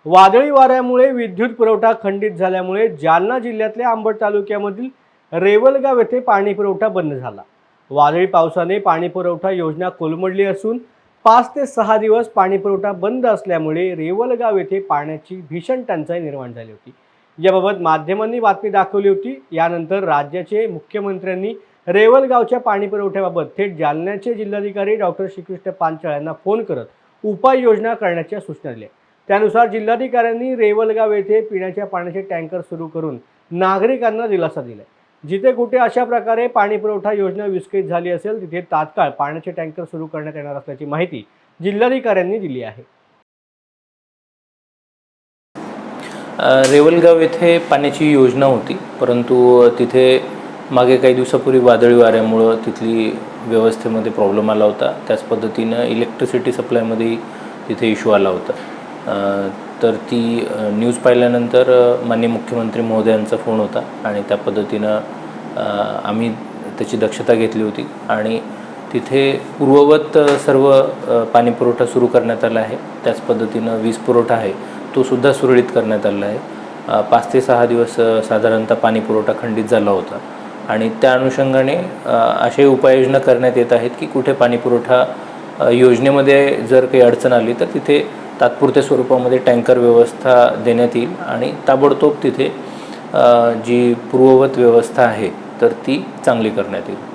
वादळी वाऱ्यामुळे विद्युत पुरवठा खंडित झाल्यामुळे जालना जिल्ह्यातल्या अंबड तालुक्यामधील रेवलगाव येथे पाणी पुरवठा बंद झाला। वादळी पावसाने पाणी पुरवठा योजना कोलमडली असून 5 ते 6 दिवस पाणी पुरवठा बंद असल्यामुळे रेवलगाव येथे पाण्याची भीषण टंचाई निर्माण झाली होती। याबाबत माध्यमांनी बातमी दाखवली होती। यानंतर राज्याचे मुख्यमंत्र्यांनी रेवलगावच्या पाणी पुरवठ्याबाबत थेट जालन्याचे जिल्हाधिकारी डॉक्टर श्रीकृष्ण पांचाळ यांना फोन करत उपाययोजना करण्याच्या सूचना दिल्या। त्यानुसार जिल्हाधिकाऱ्यांनी रेवलगाव येथे पिण्याच्या पाण्याचे टँकर सुरू करून नागरिकांना दिलासा दिला। जिथे कुठे अशा प्रकारे पाणी पुरवठा योजना विस्कळीत झाली असेल तिथे तात्काळ पाण्याचे टँकर सुरू करण्यात येणार असल्याची माहिती जिल्हाधिकाऱ्यांनी दिली आहे। रेवलगाव येथे पाण्याची योजना होती, परंतु तिथे मागे काही दिवसापूर्वी वादळी वाऱ्यामुळे तिथली व्यवस्थेमध्ये प्रॉब्लेम आला होता। त्याच पद्धतीनं इलेक्ट्रिसिटी सप्लायमध्ये तिथे इश्यू आला होता। तर ती न्यूज पाहिल्यानंतर माननीय मुख्यमंत्री महोदयांचा फोन होता आणि त्या पद्धतीनं आम्ही त्याची दक्षता घेतली होती आणि तिथे पूर्ववत सर्व पाणी पुरवठा सुरू करण्यात आला आहे। त्याच पद्धतीनं वीज पुरवठा आहे तो सुद्धा सुरळीत करण्यात आला आहे। 5 ते 6 दिवस साधारणतः पाणी पुरवठा खंडित झाला होता आणि त्या अनुषंगाने असे उपाययोजना करण्यात येत आहेत की कुठे पाणी पुरवठा योजनेमध्ये जर काही अडचण आली तर तिथे तात्पुरत्या स्वरूपामध्ये टँकर व्यवस्था देण्यात येईल आणि ताबडतोब तिथे जी पूर्ववत व्यवस्था आहे तर ती चांगली करण्यात येईल।